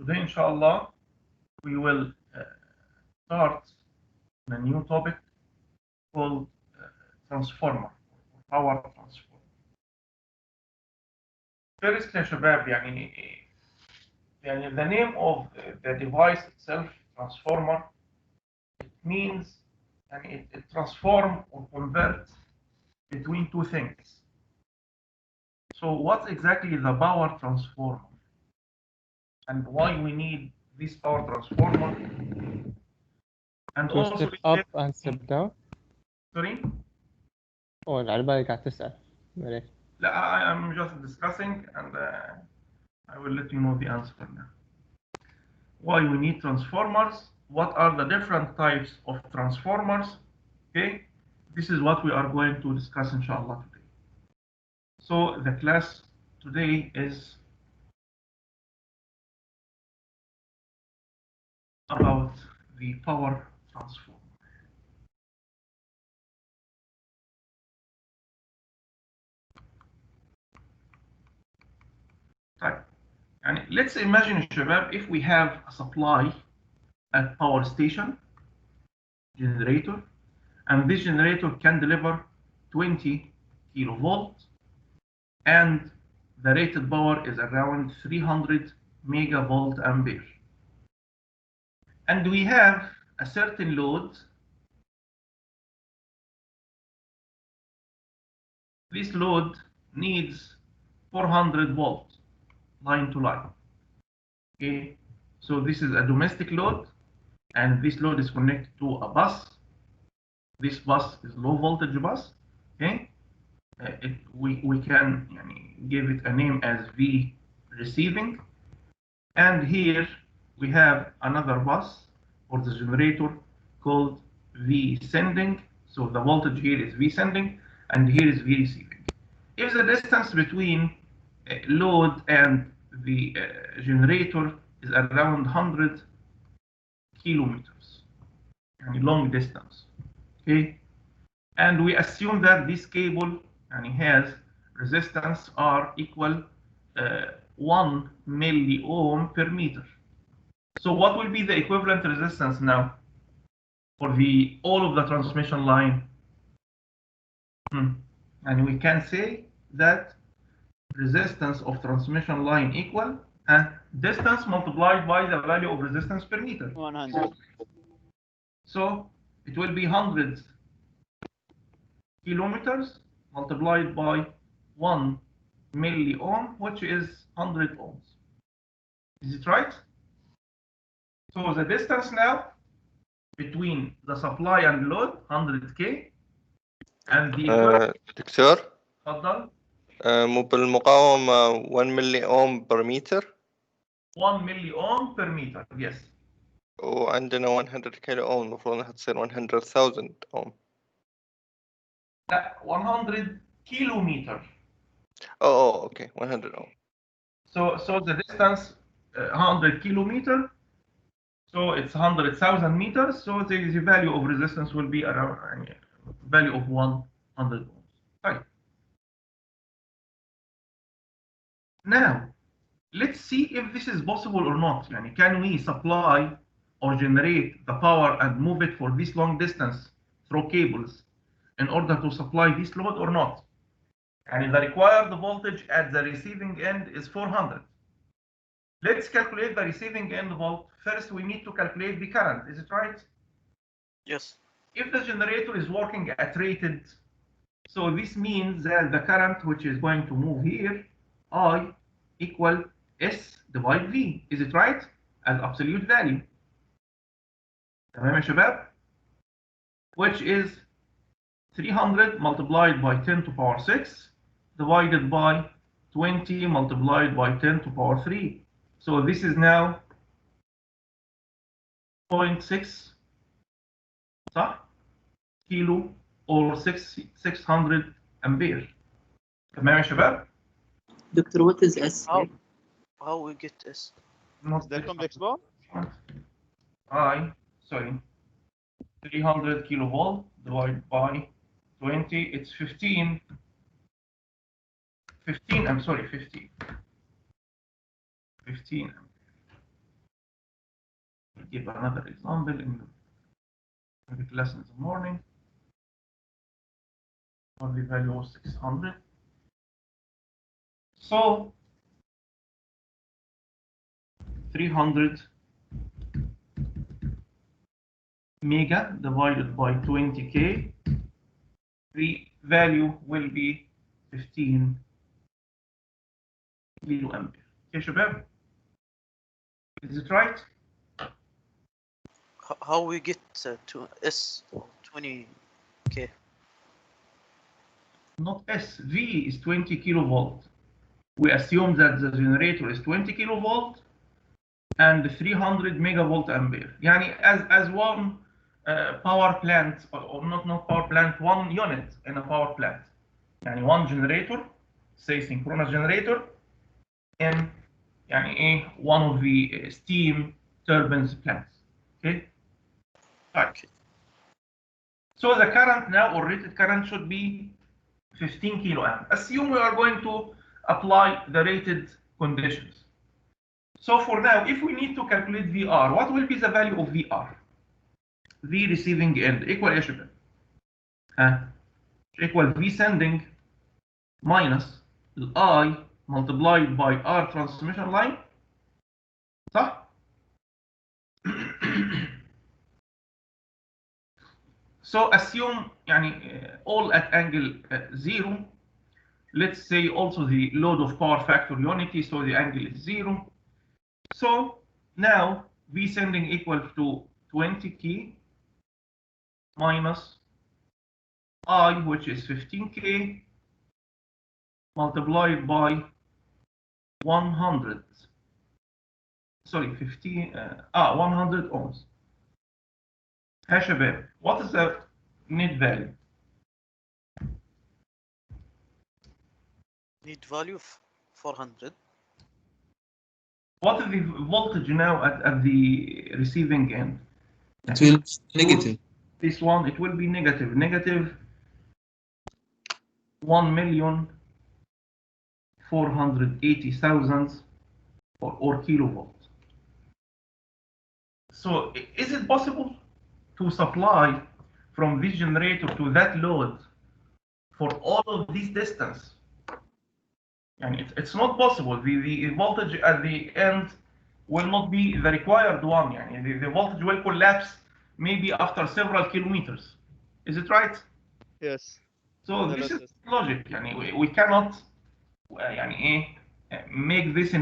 Today, inshallah, we will start a new topic called transformer, power transformer. First يا شباب يعني the name of the device itself, transformer, it means and it transform or convert between two things. So what's exactly the power transformer and why we need this power transformer? And To also step up and step down. sorry? على بالي قاعد تسأل. لا, I'm just discussing and I will let you know the answer now. Why we need transformers, what are the different types of transformers, okay? This is what we are going to discuss inshallah today. So the class today is about the power transformer. Right. And let's imagine شباب, if we have a supply at power station generator, and this generator can deliver 20 kilovolt, and the rated power is around 300 megavolt ampere. And we have a certain load. This load needs 400 volt line to line. Okay, so this is a domestic load, and this load is connected to a bus. This bus is low voltage bus. Okay, we can give it a name as V receiving, and here we have another bus for the generator called V sending. So the voltage here is V sending, and here is V receiving. If the distance between load and the generator is around 100 kilometers, and long distance, okay, and we assume that this cable has resistance R equal 1 milliohm per meter. So what will be the equivalent resistance now for all of the transmission line? And we can say that resistance of transmission line equal distance multiplied by the value of resistance per meter. 100. So it will be 100 kilometers multiplied by 1 milliohm, which is 100 ohms. Is it right? So the distance now between the supply and load 100k and the دكتور تفضل. مو بالمقاومة 1 ملي اوم بر متر 1 milliohm per meter, yes. وعندنا 100 كيلو اوم المفروض انها تصير 100,000 اوم. لا 100 kilometer. Oh, okay, 100 ohm. So the distance 100 kilometer, so it's 100,000 meters. So the value of resistance will be around value of 100 ohms. Right. Now let's see if this is possible or not. Can we supply or generate the power and move it for this long distance through cables in order to supply this load or not? And the required voltage at the receiving end is 400. Let's calculate the receiving end volt. First, we need to calculate the current. Is it right? Yes. If the generator is working at rated, so this means that the current which is going to move here, I equal S divided V. Is it right? As absolute value. تمام يا شباب? Which is 300 multiplied by 10 to power 6 divided by 20 multiplied by 10 to power 3. So this is now 0.6 صح? كيلو or 600 ampere. تمام يا شباب؟ Doctor, what is S? How we get S? Not The complex power? Sorry. 300 kilovolt divided by 20, it's 15. 15, I'm sorry, 15. 15. give another example in the class in the morning. For the value of 600. So 300 mega divided by 20k, the value will be 15 kilo ampere. Okay, شباب? Is it right? How we get to S 20k? Not S. V is 20 kilovolt. We assume that the generator is 20 kilovolt and 300 megavolt ampere. يعني as one power plant, or not power plant, one unit in a power plant. يعني one generator, say synchronous generator, in يعني one of the steam turbines plants. Okay. Right. So the current now, or rated current, should be 15 kilo amp. Assume we are going to apply the rated conditions. So for now, if we need to calculate VR, what will be the value of VR? V receiving end equal ايش بقى؟ equal V sending minus I multiplied by R transmission line. صح؟ So assume يعني all at angle 0. Let's say also the load of power factor unity, so the angle is 0. So now V sending equal to 20k minus I, which is 15k, multiplied by 100. Sorry, 100 ohms. يا شباب, what is the net value? Need value of 400. What is the voltage now at the receiving end? It will be negative. This one, it will be negative. Negative 1,480,000 or kilovolts. So is it possible to supply from this generator to that load for all of this distance? And it's not possible. The voltage at the end will not be the required one. The voltage will collapse maybe after several kilometers. Is it right? Yes. So this is logic. We cannot make this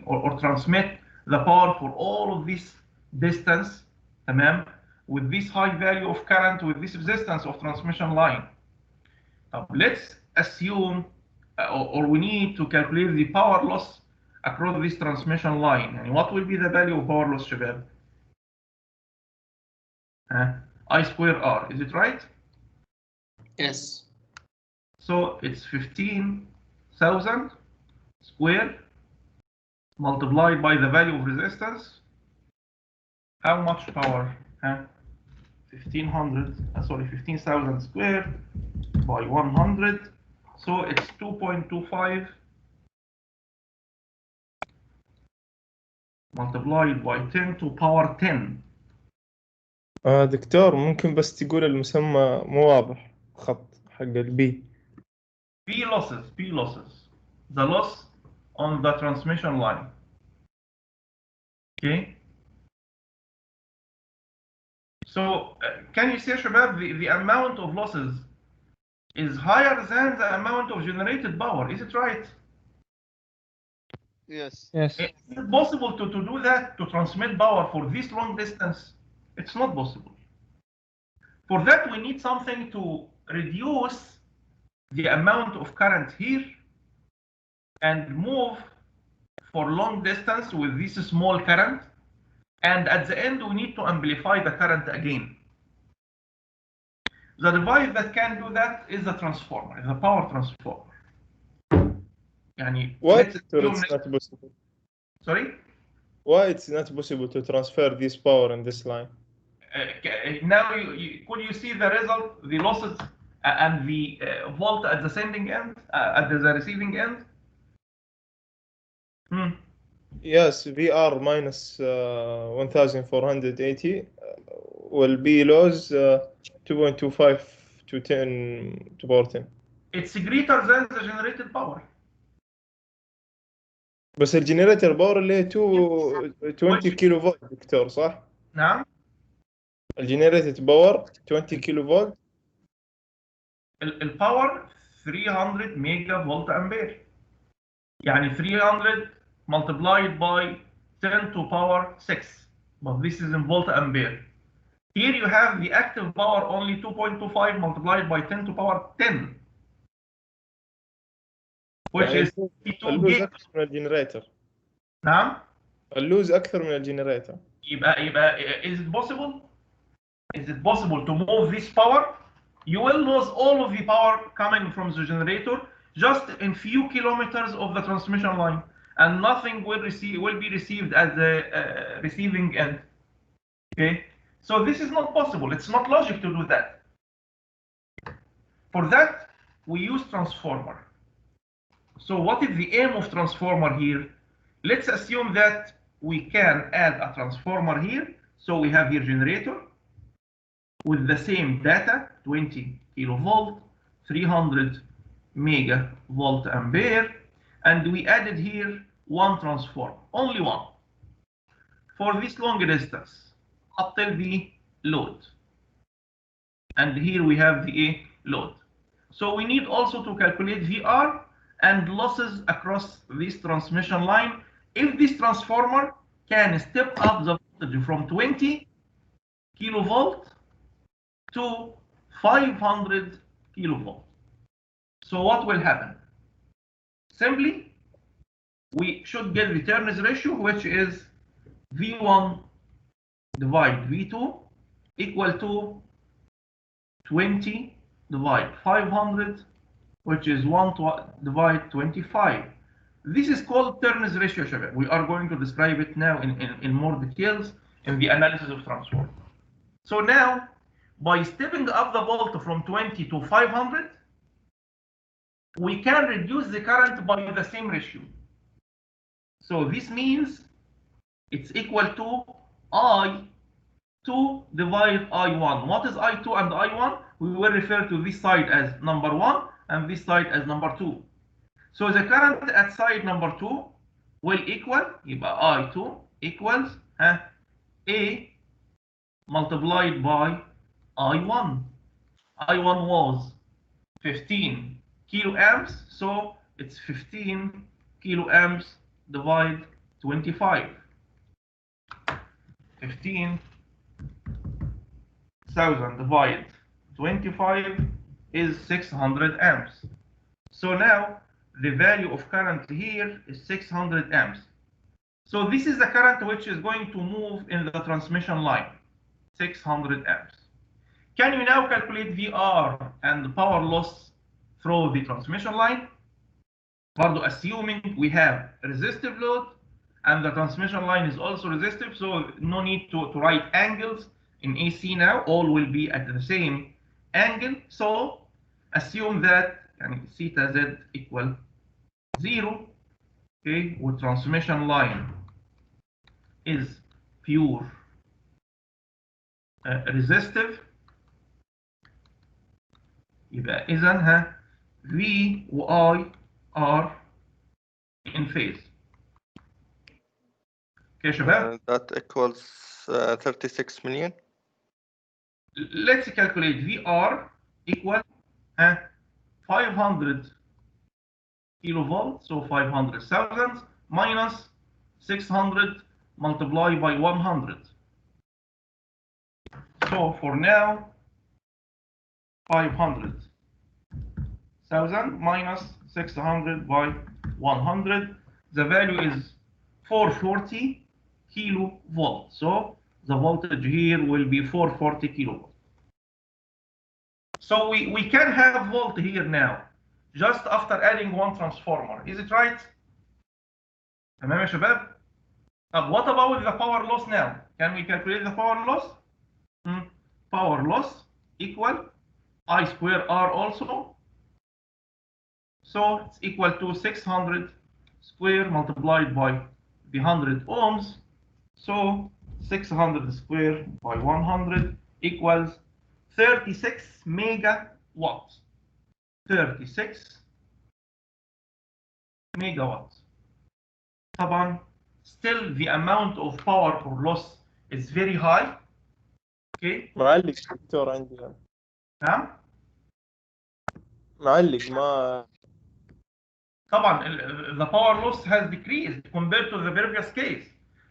or transmit the power for all of this distance, تمام, with this high value of current, with this resistance of transmission line. Let's assume, or we need to calculate the power loss across this transmission line. And what will be the value of power loss, شباب? I square R, is it right? Yes. So it's 15,000 square multiplied by the value of resistance. How much power? 15,000 square by 100. So it's 2.25 multiplied by 10 to power 10. دكتور ممكن بس تقول المسمى مو واضح خط حق البي. P losses, the loss on the transmission line. Okay. So can you see, Shabab, the amount of losses is higher than the amount of generated power. Is it right? Yes. Yes. Is it possible to do that, to transmit power for this long distance? It's not possible. For that, we need something to reduce the amount of current here and move for long distance with this small current. And at the end, we need to amplify the current again. The device that can do that is the transformer, the power transformer. Why it's not possible? Sorry? Why it's not possible to transfer this power in this line? Now, could you see the result, the losses and the volt at the sending end, at the receiving end? Yes, VR minus 1480 will be lows 2.25 to 10 to power 10. It's greater than the generated power. بس الجنريتر باور اللي هي 20 كيلو فولت دكتور صح؟ نعم. الجنريتد باور 20 كيلو فولت. الباور 300 ميجا فولت امبير. يعني 300 multiplied by 10 to power 6. But this is in volt ampere. Here you have the active power only 2.25 multiplied by 10 to power 10. Which يعني is 52 اللوز جيجا. أكثر من الجنريتر. نعم. اللوز أكثر من الجنريتر. يبقى is it possible? Is it possible to move this power? You will lose all of the power coming from the generator just in few kilometers of the transmission line, and nothing will be received at the receiving end. Okay, so this is not possible. It's not logic to do that. For that, we use transformer. So what is the aim of transformer here? Let's assume that we can add a transformer here. So we have here generator with the same data, 20 kilovolt, 300 mega volt ampere, and we added here one transformer, only one, for this long distance up till the load. And here we have the load. So we need also to calculate VR and losses across this transmission line if this transformer can step up the voltage from 20 kilovolt to 500 kilovolt. So what will happen? Simply, we should get the turns ratio, which is V1 divide V2 equal to 20 divide 500, which is 1 divide 25. This is called turns ratio, Shabab. We are going to describe it now in more details in the analysis of transformer. So now, by stepping up the volt from 20 to 500, we can reduce the current by the same ratio. So this means it's equal to I2 divide I1. What is I2 and I1? We will refer to this side as number 1 and this side as number 2. So the current at side number 2 will equal, يبقى I2 equals A multiplied by I1. I1 was 15 kilo amps, so it's 15 kilo amps divide 25. 15,000 divide 25 is 600 amps. So now the value of current here is 600 amps. So this is the current which is going to move in the transmission line, 600 amps. Can you now calculate VR and the power loss through the transmission line? برضو assuming we have resistive load and the transmission line is also resistive, so no need to write angles in AC now, all will be at the same angle. So assume that theta Z equal 0, okay, with transmission line is pure resistive. يبقى إذا V و I are in phase. Okay, شباب? That equals 36 million. Let's calculate VR equal 500 kilovolts, so 500,000 minus 600 multiplied by 100. So for now, 500,000 minus 600 by 100, the value is 440 kilovolt. So the voltage here will be 440 kilovolt. So we can have volt here now, just after adding one transformer. Is it right? تمام يا شباب؟ طب what about the power loss now? Can we calculate the power loss? Power loss equal I square R also. So it's equal to 600 square multiplied by the 100 ohms. So 600 square by 100 equals 36 megawatts. 36 megawatts. طبعا still the amount of power per loss is very high. Okay. معلق دكتور عندي أنا. نعم. معلق ما طبعا the power loss has decreased compared to the previous case.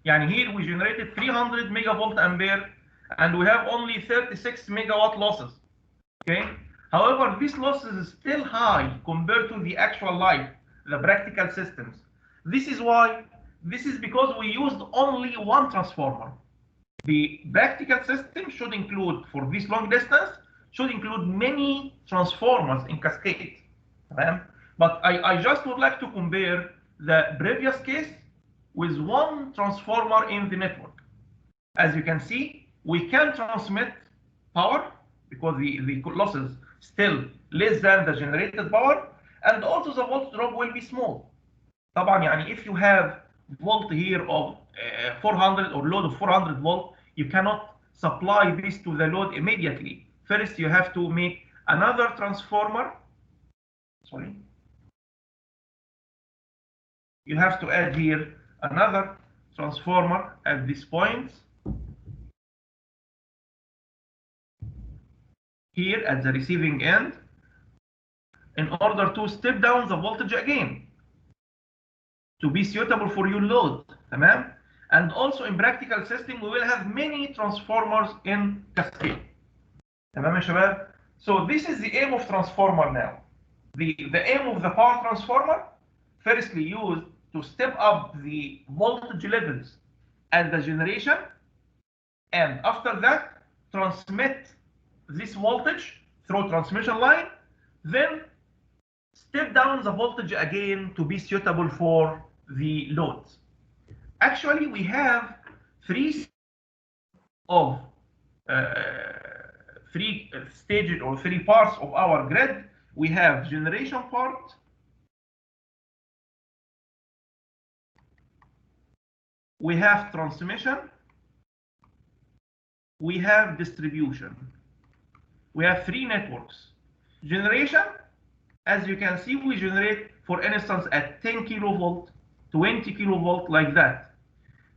يعني here we generated 300 megavolt ampere and we have only 36 megawatt losses. Okay. However, this loss is still high compared to the actual life, the practical systems. This is why, this is because we used only one transformer. The practical system should include, for this long distance, should include many transformers in cascade. But I just would like to compare the previous case with one transformer in the network. As you can see, we can transmit power because the losses still less than the generated power, and also the volt drop will be small. طبعا يعني if you have volt here of 400 or load of 400 volt, you cannot supply this to the load immediately. First, you have to make another transformer. Sorry. You have to add here another transformer at this point. Here at the receiving end, in order to step down the voltage again to be suitable for your load. تمام? And also in practical system, we will have many transformers in cascade. تمام يا شباب? So this is the aim of transformer now. The aim of the power transformer, firstly used to step up the voltage levels at the generation, and after that transmit this voltage through transmission line, then step down the voltage again to be suitable for the loads. Actually, we have three stages or three parts of our grid. We have generation part, we have transmission, we have distribution. We have three networks. Generation, as you can see, we generate, for instance, at 10 kilovolt, 20 kilovolt, like that.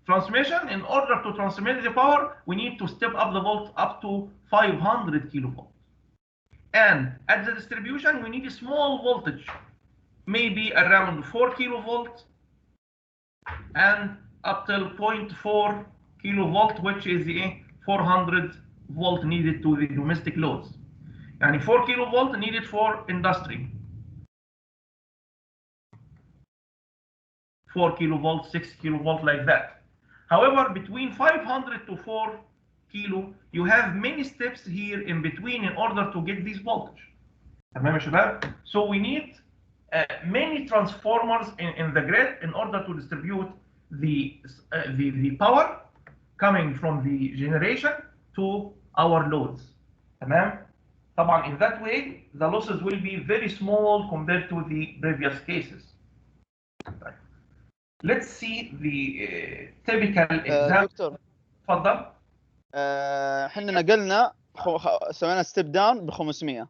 Transmission, in order to transmit the power, we need to step up the volt up to 500 kilovolt. And at the distribution, we need a small voltage, maybe around 4 kilovolt and up till 0.4 kilovolt, which is the 400 volt needed to the domestic loads. And 4 kilovolt needed for industry. 4 kilovolt, 6 kilovolt, like that. However, between 500 to 4 kilo, you have many steps here in between in order to get this voltage. So we need many transformers in the grid in order to distribute the power coming from the generation to our loads. طبعا in that way the losses will be very small compared to the previous cases. Let's see the typical example. دكتور تفضل. احنا نقلنا سوينا ستيب داون ب 500.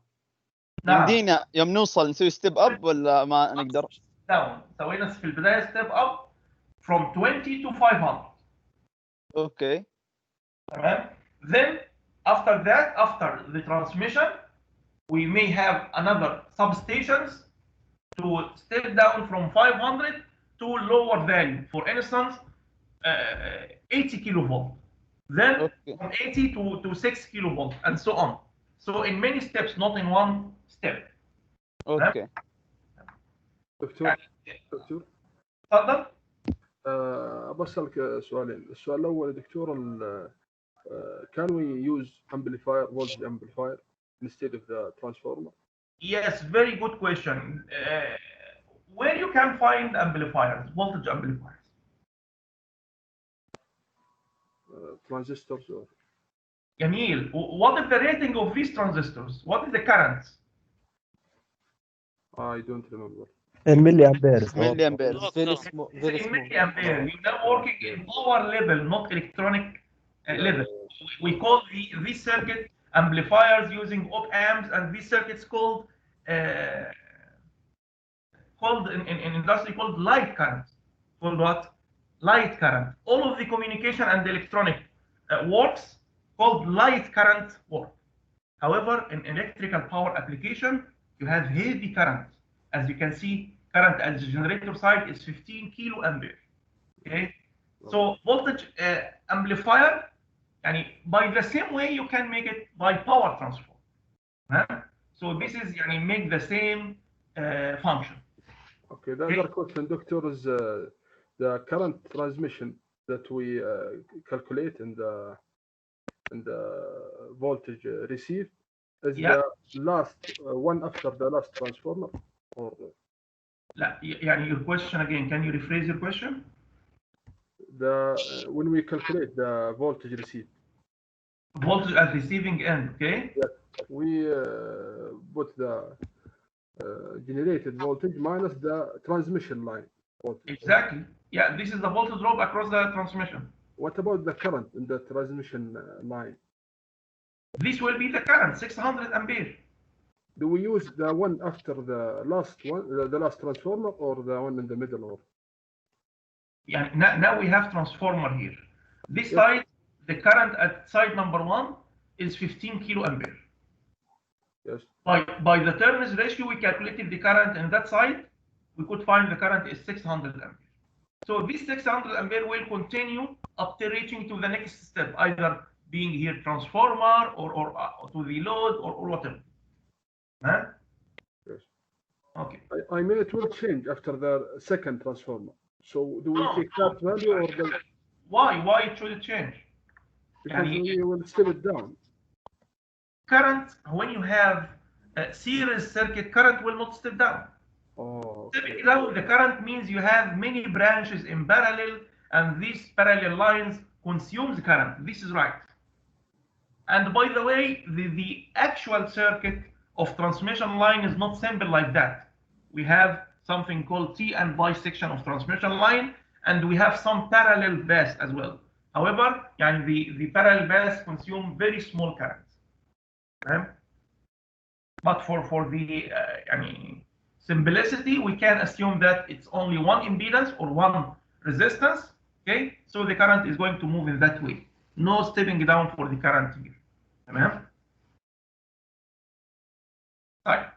نعم. يمدينا يوم نوصل نسوي ستيب اب ولا ما نقدر؟ داون سوينا في البدايه ستيب اب from 20 to 500. اوكي. تمام. Then after that, after the transmission, we may have another substations to step down from 500 to lower value. For instance, 80 kilovolt. Then Okay. from 80 to 6 kilovolt, and so on. So in many steps, not in one step. اوكي. دكتور تفضل. بسألك سؤالين. السؤال الأول يا دكتور can we use amplifier, voltage amplifier instead of the transformer? Yes, very good question. Where you can find amplifiers, voltage amplifiers? Transistors or? Jamil, what is the rating of these transistors? What is the current? I don't remember. الملي امبير ملي امبير. Very small. Very in small. milliampere. You're now working in power level, not electronic level. We call these circuit amplifiers using op amps, and these circuits called in industry called light current. Called what? Light current. All of the communication and the electronic works called light current work. However, in electrical power application, you have heavy current. As you can see, current at the generator side is 15 kilo ampere. Okay, so voltage amplifier, and by the same way you can make it by power transfer. So this is make the same function. Okay, the other question, doctor, is the current transmission that we calculate in the voltage received is the last one after the last transformer, or لا your question again, can you rephrase your question? When we calculate the voltage received, voltage at receiving end, okay? Yes, we put the generated voltage minus the transmission line voltage. Exactly. Yeah, this is the voltage drop across the transmission. What about the current in the transmission line? This will be the current, 600 ampere. Do we use the one after the last one, the last transformer, or the one in the middle? Or Yeah, now we have transformer here. This side, the current at side number 1 is 15 kilo ampere. Yes. By the turns ratio, we calculated the current in that side. We could find the current is 600 ampere. So this 600 ampere will continue up to reaching to the next step, either being here transformer or to the load or whatever. Huh? Yes. Okay. I mean, it will change after the second transformer. So do we take that value, or why it should change? Because we will step it down. Current, when you have a series circuit, current will not step down. Oh, Stepping down the current means you have many branches in parallel, and these parallel lines consume the current. This is right. And by the way, the actual circuit of transmission line is not simple like that. We have something called T and Y section of transmission line, and we have some parallel bus as well. However, the parallel bus consume very small currents. Okay? But for the simplicity, we can assume that it's only one impedance or one resistance. Okay, so the current is going to move in that way. No stepping down for the current here. تمام؟ طيب.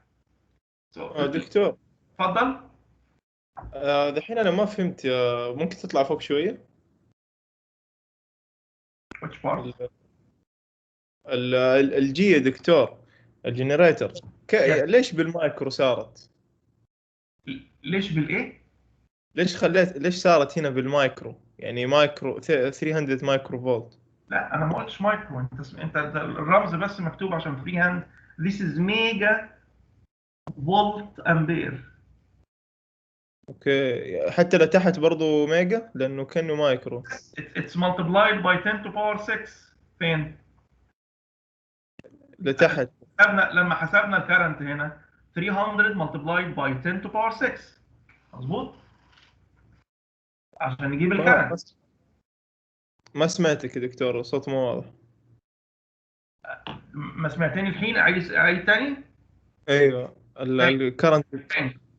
So دكتور تفضل. دحين انا ما فهمت، ممكن تطلع فوق شويه؟ Which part? الجي يا دكتور، الجنريتور ليش بالمايكرو صارت؟ ليش بالايه؟ ليش صارت هنا بالمايكرو؟ يعني مايكرو 300 مايكرو فولت. لا انا ما قلتش مايكرو، انت الرمز بس مكتوب عشان فري هاند. This is ميجا فولت امبير. اوكي، حتى لتحت برضو ميجا لانه كانه مايكرو. It's multiplied by 10 to power 6. فين؟ لتحت. لما حسبنا الكرنت هنا 300 multiplied by 10 to power 6. مظبوط؟ عشان نجيب الكرنت. ما سمعتك يا دكتور، الصوت مو واضح. ما سمعتني الحين؟ عيد تاني؟ ايوه، الكرنت.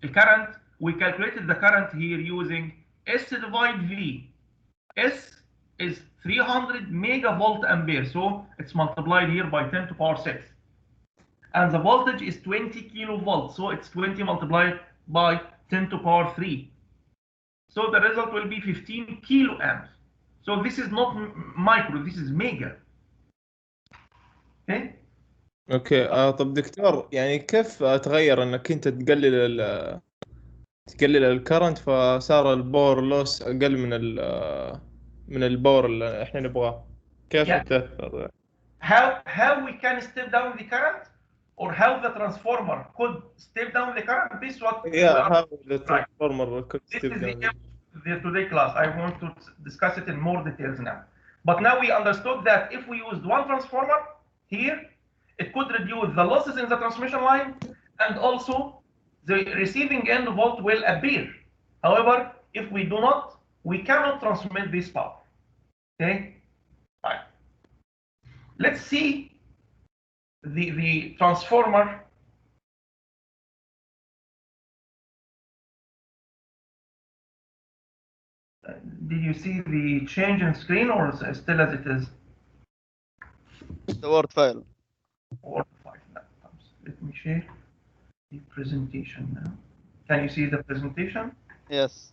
الكرنت we calculated the current here using S divide V. S is 300 megavolt ampere, so it's multiplied here by 10 to power 6. And the voltage is 20 kilovolts, so it's 20 multiplied by 10 to power 3. So the result will be 15 kiloamps. So this is not micro, this is mega. Okay? اوكي. طب دكتور، يعني كيف تغير انك انت تقلل الكرنت فصار الباور لوس اقل من الباور اللي احنا نبغاه؟ كيف تأثر؟ How we can step down the current, or how the transformer could step down the current? This is what how the transformer could step down. This is the today class. I want to discuss it in more details now. But now we understood that if we used one transformer here, it could reduce the losses in the transmission line and also the receiving end volt will appear. However, if we do not, we cannot transmit this power. Okay? Right. Let's see the transformer. Did you see the change in screen, or is it still as it is? The word file. Or five laptops. Let me share the presentation now. Can you see the presentation? Yes.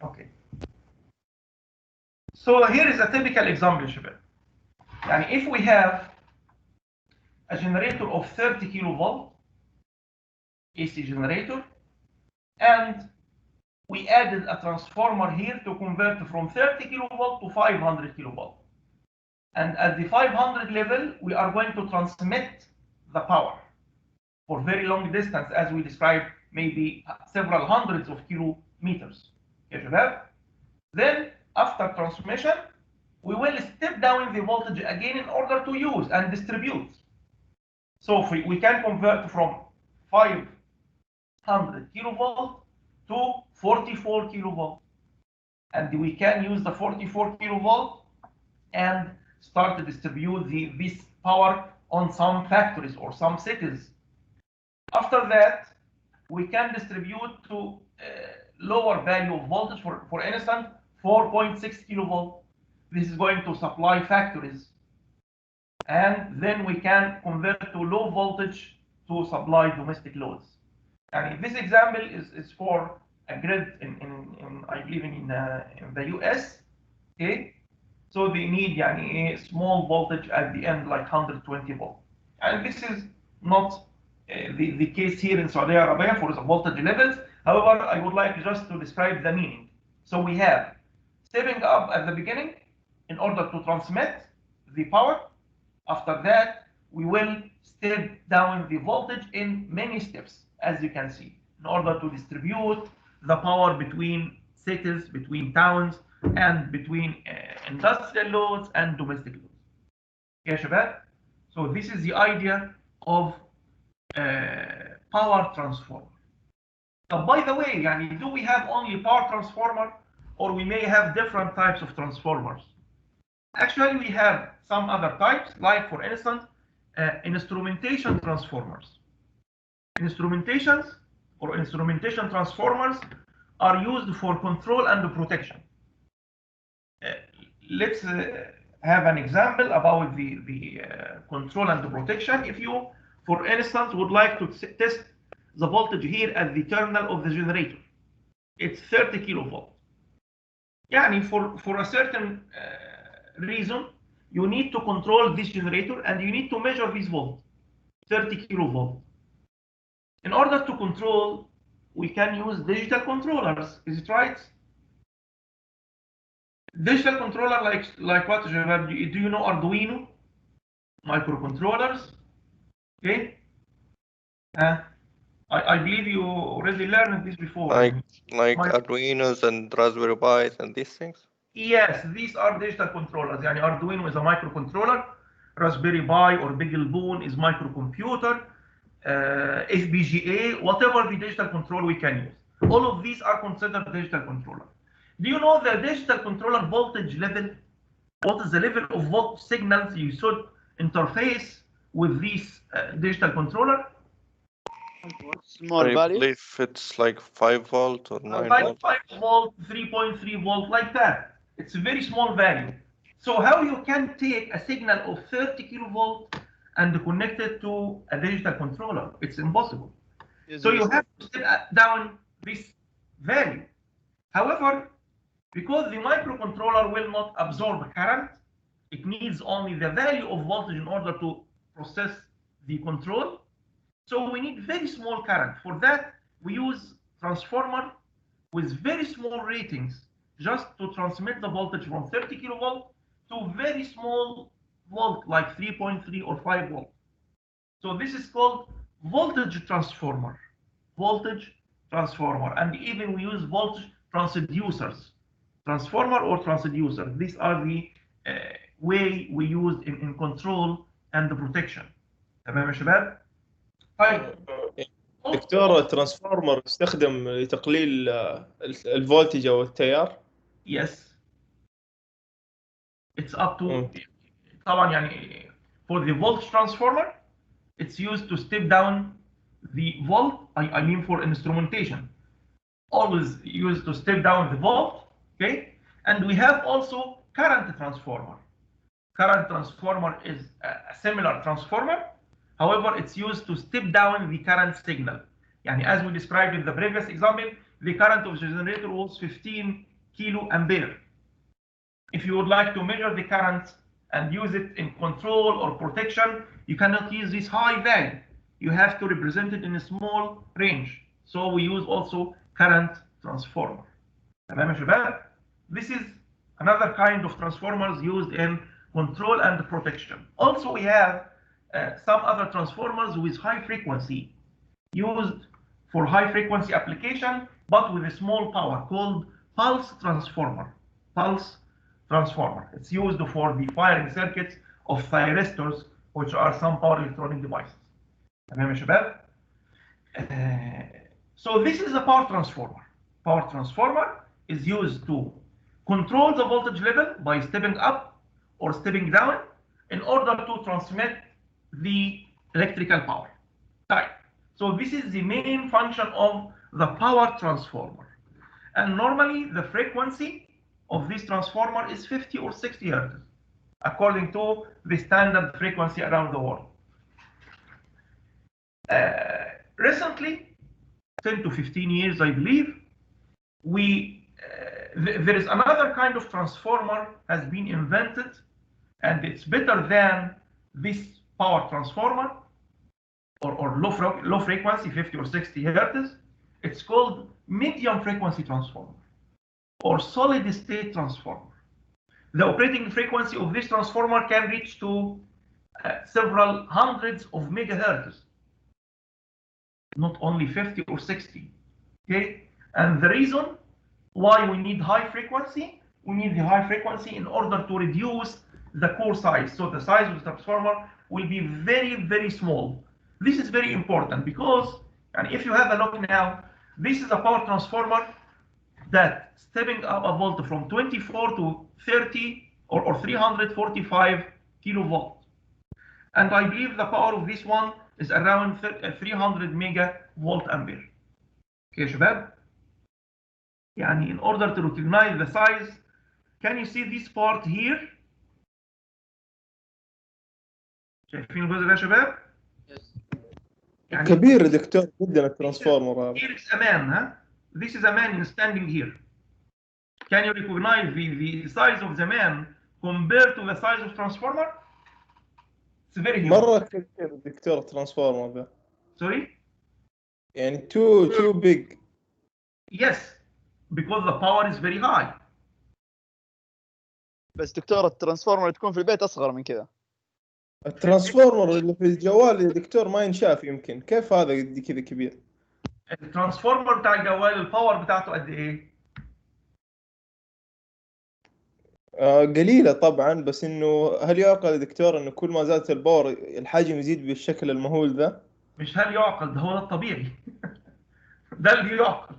Okay. So here is a typical example, شباب. يعني if we have a generator of 30 kilovolt AC generator, and we added a transformer here to convert from 30 kilovolt to 500 kilovolt. And at the 500 level, we are going to transmit the power for very long distance, as we described, maybe several hundreds of kilometers. Okay, شباب? Then, after transmission, we will step down the voltage again in order to use and distribute. So we can convert from 500 kilovolt to 44 kilovolt. And we can use the 44 kilovolt and start to distribute this power on some factories or some cities. After that, we can distribute to lower value of voltage, for instance, 4.6 kilovolt. This is going to supply factories. And then we can convert to low voltage to supply domestic loads. And this example is for a grid in I believe in the US. Okay, so they need a small voltage at the end, like 120 volt. And this is not the case here in Saudi Arabia for the voltage levels. However, I would like just to describe the meaning. So we have stepping up at the beginning in order to transmit the power. After that, we will step down the voltage in many steps, as you can see, in order to distribute the power between cities, between towns, and between industrial loads and domestic loads. Okay, شباب? So this is the idea of power transformer. By the way, do we have only power transformer, or we may have different types of transformers? Actually, we have some other types, like for instance, instrumentation transformers. Instrumentation transformers are used for control and protection. Let's have an example about the control and the protection. If you, for instance, would like to test the voltage here at the terminal of the generator, it's 30 kilovolt. For a certain reason, you need to control this generator and you need to measure this volt, 30 kilovolt. In order to control, we can use digital controllers. Is it right? Digital controller like what? Do you know Arduino? Microcontrollers. Okay. I believe you already learned this before. Like Arduinos and Raspberry Pis and these things? Yes, these are digital controllers. Arduino is a microcontroller. Raspberry Pi or BeagleBone is microcomputer. FPGA, whatever the digital control we can use. All of these are considered digital controller. Do you know the digital controller voltage level? What is the level of voltage signals you should interface with this digital controller? Small I value. believe it's like 5 volt or 9 Like volt. 5 volt, 3.3 volt, like that. It's a very small value. So how you can take a signal of 30 kilovolt and connect it to a digital controller? It's impossible. So you have to step down this value. However, because the microcontroller will not absorb current, it needs only the value of voltage in order to process the control. So we need very small current. For that, we use transformer with very small ratings just to transmit the voltage from 30 kilovolt to very small volt, like 3.3 or 5 volt. So this is called voltage transformer. Voltage transformer. And even we use voltage transducers. Transformer or transducer. These are the way we use in control and the protection. تمام يا شباب؟ طيب. دكتور الترانسفورمر يستخدم لتقليل الفولتج او التيار. Yes. It's up to مم. طبعا يعني for the voltage transformer it's used to step down the volt. I mean for instrumentation, always used to step down the volt. Okay, and we have also current transformer. Current transformer is a similar transformer. However, it's used to step down the current signal. Yani as we described in the previous example, the current of the generator was 15 kilo ampere. If you would like to measure the current and use it in control or protection, you cannot use this high value. You have to represent it in a small range. So we use also current transformer. تمام يا شباب؟ This is another kind of transformers used in control and protection. Also, we have some other transformers with high frequency used for high frequency application, but with a small power called pulse transformer. Pulse transformer. It's used for the firing circuits of thyristors, which are some power electronic devices. تمام يا شباب؟ So this is a power transformer. Power transformer is used to control the voltage level by stepping up or stepping down in order to transmit the electrical power. Right. So this is the main function of the power transformer. And normally the frequency of this transformer is 50 or 60 hertz, according to the standard frequency around the world. Recently, 10 to 15 years, I believe, there is another kind of transformer has been invented, and it's better than this power transformer or low frequency, 50 or 60 hertz. It's called medium frequency transformer or solid state transformer. The operating frequency of this transformer can reach to several hundreds of megahertz, not only 50 or 60. Okay, and the reason why we need high frequency, we need the high frequency in order to reduce the core size. So the size of the transformer will be very, very small. This is very important because, and if you have a look now, this is a power transformer that stepping up a volt from 24 to 30 or 345 kilovolt. And I believe the power of this one is around 300 megavolt ampere. Okay, شباب? يعني in order to recognize the size, can you see this part here? شايفين الجزء ده يا شباب؟ يعني كبير يا دكتور جدا الترانسفورمر هذا. Here is a man, huh? This is a man standing here. Can you recognize the size of the man compared to the size of transformer? It's very huge. مرة كبير دكتور الترانسفورمر ذا. Sorry? يعني too big. Yes, because the power is very high. بس دكتور الترانسفورمر تكون في البيت اصغر من كذا. الترانسفورمر اللي في الجوال يا دكتور ما ينشاف يمكن، كيف هذا قد كذا كبير؟ الترانسفورمر بتاع الجوال الباور بتاعته قد ايه؟ قليلة طبعا، بس انه هل يعقل يا دكتور انه كل ما زادت الباور الحجم يزيد بالشكل المهول ذا؟ مش هل يعقل، ده هو الطبيعي. ده اللي يعقل.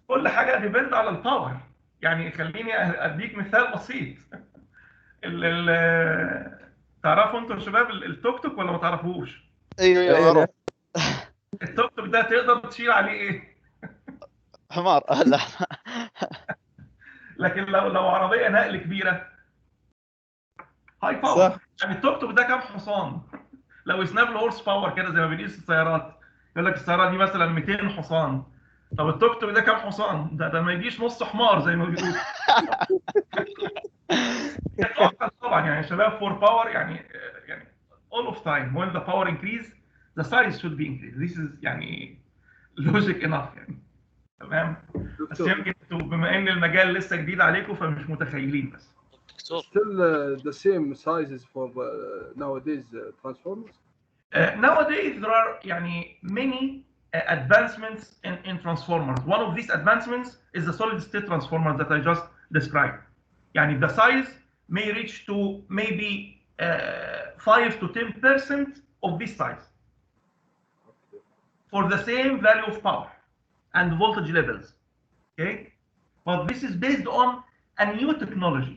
كل حاجة ديبند على الباور. يعني خليني اديك مثال بسيط. تعرفوا انتوا شباب التوك توك ولا ما تعرفوش؟ ايوه معروف. التوك توك ده تقدر تشيل عليه ايه؟ حمار. لا. لكن لو عربيه نقل كبيره هاي باور. صح. يعني التوك توك ده كام حصان؟ لو يسناب له هورس باور كده زي ما بنقيس السيارات، يقول لك السياره دي مثلا 200 حصان. طب التوك توك ده كام حصان؟ ده ما يجيش نص حمار زي ما بيقولوا. طبعا يعني شباب فور باور يعني all of time when the power increase the size should be increased. This is يعني logic enough يعني. تمام. بس يمكن انتوا بما ان المجال لسه جديد عليكم فمش متخيلين بس. Still the same sizes for nowadays transformers. Nowadays there are يعني many advancements in transformers. One of these advancements is the solid state transformer that I just described. يعني the size may reach to maybe 5 to 10% of this size. for the same value of power and voltage levels. Okay, but this is based on a new technology.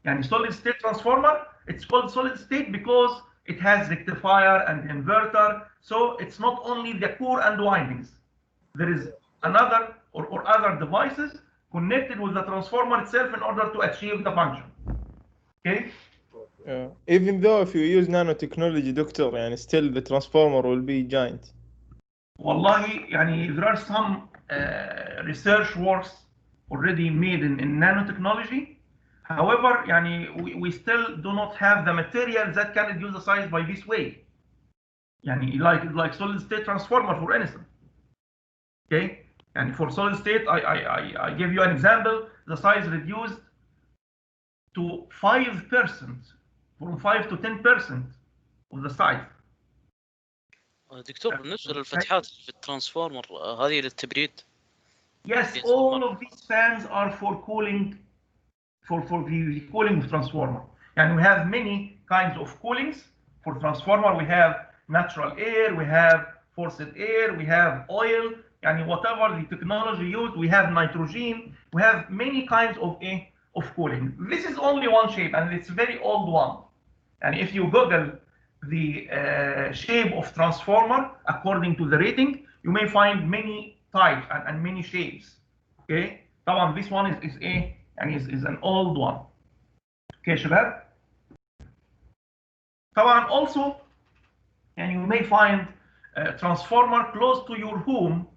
Yani solid state transformer, it's called solid state because it has rectifier and inverter. So it's not only the core and windings. There is another or other devices connected with the transformer itself in order to achieve the function. Okay. Yeah. Even though if you use nanotechnology, doctor, يعني still the transformer will be giant. والله يعني there are some research works already made in nanotechnology. However, يعني we still do not have the materials that can reduce the size by this way. يعني like solid state transformer, for instance. Okay, and for solid state, I give you an example. The size reduced to 5%, from 5 to 10% of the size. دكتور بالنسبة للفتحات في الترانسفورمر هذه للتبريد. Yes, all of these fans are for cooling, for the cooling of transformer. And we have many kinds of coolings for transformer. We have natural air, we have forced air, we have oil, and whatever the technology used, we have nitrogen, we have many kinds of cooling. This is only one shape, and it's a very old one. And if you Google the shape of transformer according to the rating, you may find many types and many shapes. Okay, طبعا this one is is an old one. Okay شباب. طبعا also, and you may find a transformer close to your home.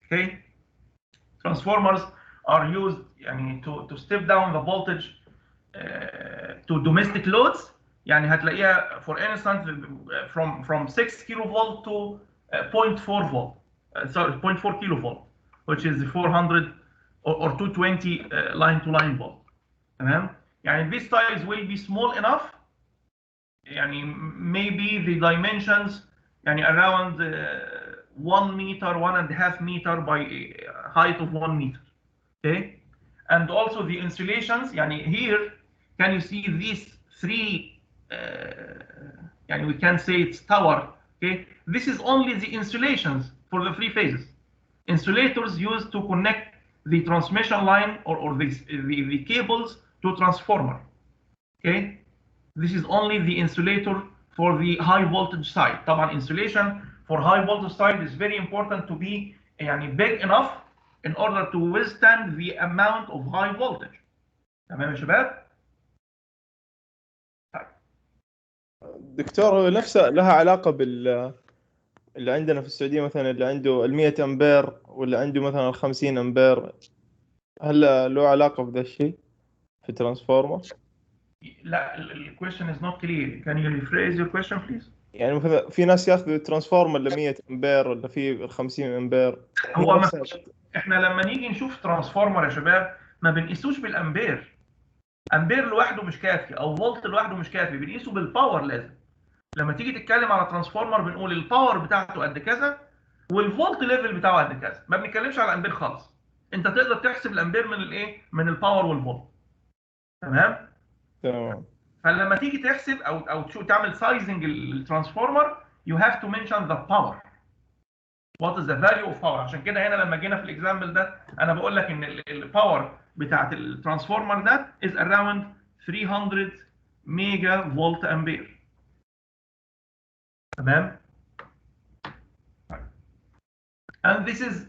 Okay, transformers are used to step down the voltage to domestic loads. يعني هتلاقيها for instance from 6 kilovolt to 0.4 volt, sorry 0.4 kilovolt, which is 400 or 220 line to line volt. تمام؟ يعني this size will be small enough. يعني maybe the dimensions يعني around 1 meter, 1.5 meter by height of 1 meter. Okay, and also the insulations. يعني here can you see these three? We can say it's tower. Okay, this is only the insulations for the three phases. Insulators used to connect the transmission line or the cables to transformer. Okay, this is only the insulator for the high voltage side. طبعا insulation for high voltage side is very important to be big enough in order to withstand the amount of high voltage. تمام يا شباب؟ دكتور نفسها لها علاقة اللي عندنا في السعودية مثلا اللي عنده 100 أمبير ولا عنده مثلا 50 أمبير، هل له علاقة بذا الشيء في ترانسفورمر؟ لا ال question is not clear. Can you rephrase your question please? يعني مثلا في ناس ياخذوا ترانسفورمر ل 100 أمبير ولا في 50 أمبير. هو احنا لما نيجي نشوف ترانسفورمر يا شباب ما بنقيسوش بالامبير. امبير لوحده مش كافي او فولت لوحده مش كافي، بنقيسه بالباور. لازم لما تيجي تتكلم على ترانسفورمر بنقول الباور بتاعته قد كذا والفولت ليفل بتاعه قد كذا، ما بنتكلمش على امبير خالص. انت تقدر تحسب الامبير من الايه؟ من الباور والفولت. تمام؟ تمام. فلما تيجي تحسب او تعمل سايزنج الترانسفورمر you have to mention the power. What is the value of power؟ عشان كده هنا لما جينا في الاكزامبل ده انا بقول لك ان الباور بتاعت الترانسفورمر ده is around 300 ميجا فولت امبير. تمام؟ And this is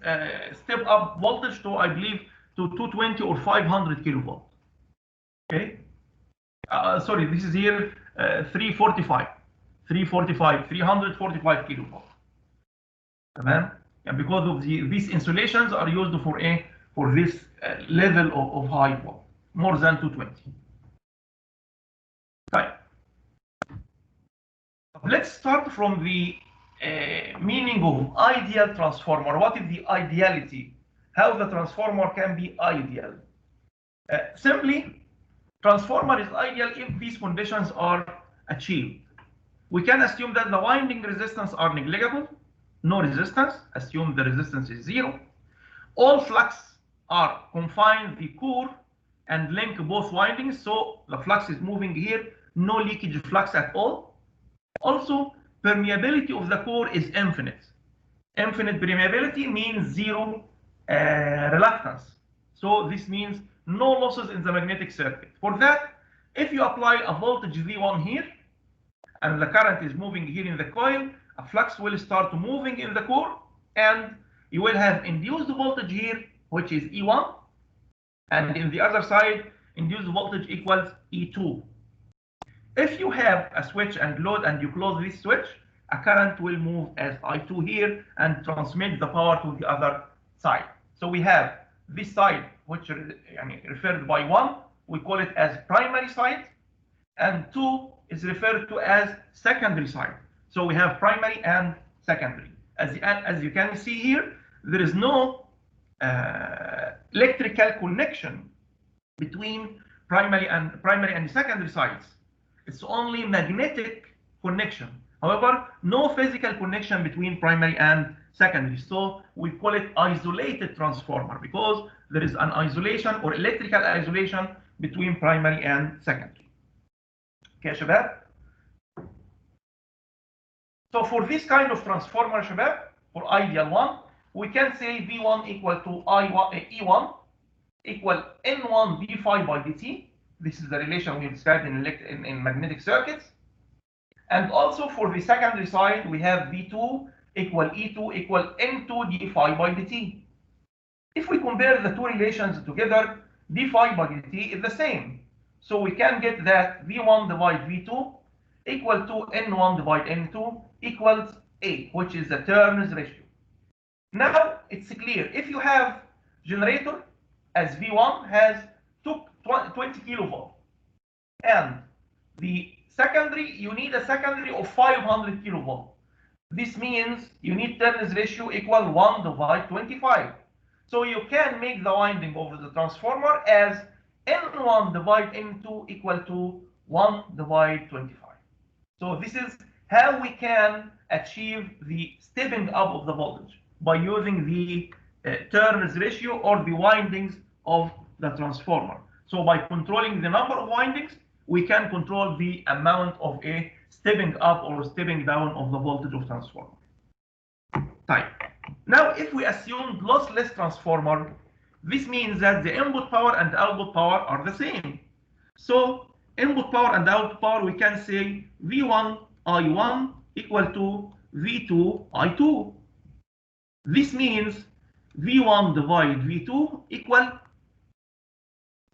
step up voltage to I believe to 220 or 500 kilovolt. Okay? Sorry, this is here 345 kilovolt. تمام؟ And because of these insulations are used for this level of high volt, more than 220. طيب. Let's start from the meaning of ideal transformer. What is the ideality? How the transformer can be ideal? Simply, transformer is ideal if these conditions are achieved. We can assume that the winding resistance are negligible, no resistance, assume the resistance is 0. All flux are confined the core and link both windings, so the flux is moving here, no leakage flux at all. Also, permeability of the core is infinite. Infinite permeability means zero reluctance. So this means no losses in the magnetic circuit. For that, if you apply a voltage V1 here, and the current is moving here in the coil, a flux will start moving in the core, and you will have induced voltage here, which is E1, and in the other side, induced voltage equals E2. If you have a switch and load and you close this switch, a current will move as I2 here and transmit the power to the other side. So we have this side, which is referred by 1, we call it as primary side, and 2 is referred to as secondary side. So we have primary and secondary. As you can see here, there is no electrical connection between primary and secondary sides. It's only magnetic connection. However, no physical connection between primary and secondary. So we call it isolated transformer because there is an isolation or electrical isolation between primary and secondary. Okay, Shabab? So for this kind of transformer, Shabab, for ideal one, we can say V1 equal to E1 equal N1 d phi by dt. This is the relation we described in magnetic circuits. And also for the secondary side, we have V2 equal E2 equal N2 d phi by dt. If we compare the two relations together, d phi by dt is the same. So we can get that V1 divided V2 equal to N1 divided N2 equals A, which is the turns ratio. Now it's clear, if you have generator as V1 has 20 kilovolt, and the secondary, you need a secondary of 500 kilovolt. This means you need turns ratio equal 1 divided 25. So you can make the winding of the transformer as N1 divided N2 equal to 1 divided 25. So this is how we can achieve the stepping up of the voltage by using the turns ratio or the windings of the transformer. So by controlling the number of windings, we can control the amount of a stepping up or stepping down of the voltage of transformer. Type. Now, if we assume lossless transformer, this means that the input power and output power are the same. So input power and output power, we can say V1 I1 equal to V2 I2. This means V1 divided V2 equal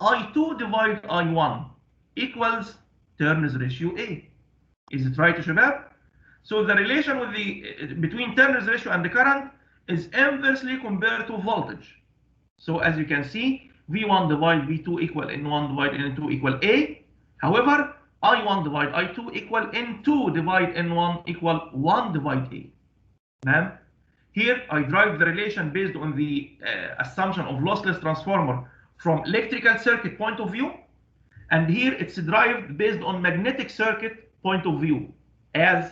I2 divided I1 equals turns ratio A. Is it right, Shabab? So the relation with between turns ratio and the current is inversely compared to voltage. So as you can see, V1 divided V2 equal N1 divided N2 equal A. However, I1 divided I2 equal N2 divided N1 equal 1 divided A. Now, here I derive the relation based on the assumption of lossless transformer from electrical circuit point of view. And here it's derived based on magnetic circuit point of view, as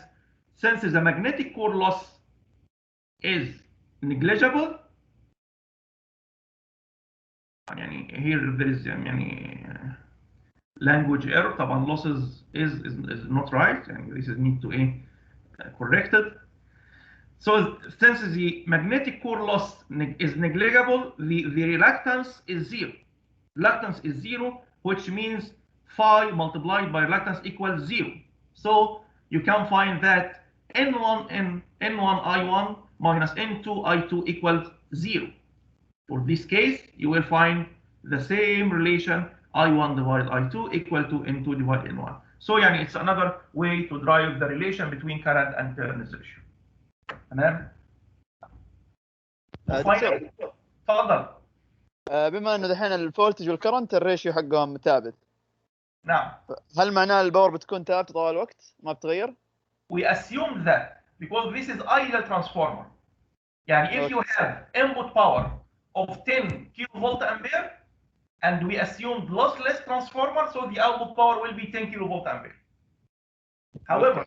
since the magnetic core loss is negligible, here there is language error. طبعا losses is not right, and this is need to be corrected. So since the magnetic core loss is negligible, the reluctance is zero. Reluctance is zero, which means phi multiplied by reluctance equals 0. So you can find that N1 I1 minus N2 I2 equals 0. For this case, you will find the same relation I1 divided I2 equal to N2 divided N1. So it's another way to derive the relation between current and turns ratio. تمام؟ تفضل. بما انه دحين الفولتج والكرنت الريشيو حقهم ثابت. نعم. هل معناه الباور بتكون ثابته طوال الوقت ما بتغير؟ We assume that because this is ideal transformer. If you have input power of 10 kilovolt ampere and we assume lossless transformer, so the output power will be 10 kilovolt ampere. However,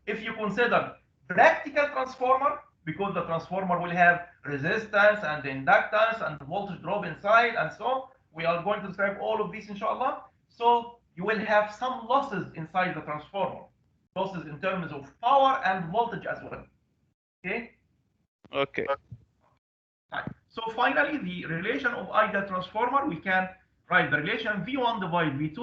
if you consider practical transformer, because the transformer will have resistance and inductance and voltage drop inside and so on, we are going to describe all of this inshallah. So you will have some losses inside the transformer, losses in terms of power and voltage as well. Okay, اوكي. So finally, the relation of ideal transformer, we can write the relation V1 divide V2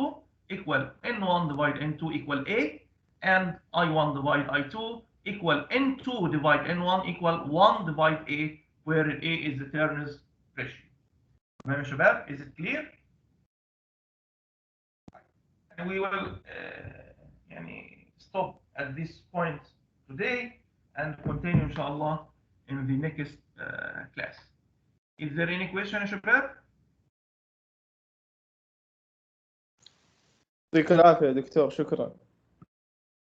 equal N1 divide N2 equal A, and I1 divide I2 equal N2 divide N1 equal 1 divide A, where A is the turns ratio. تمام يا شباب? Is it clear? And we will يعني stop at this point today and continue inshallah in the next class. Is there any question يا شباب؟ يعطيك العافيه يا دكتور، شكرا.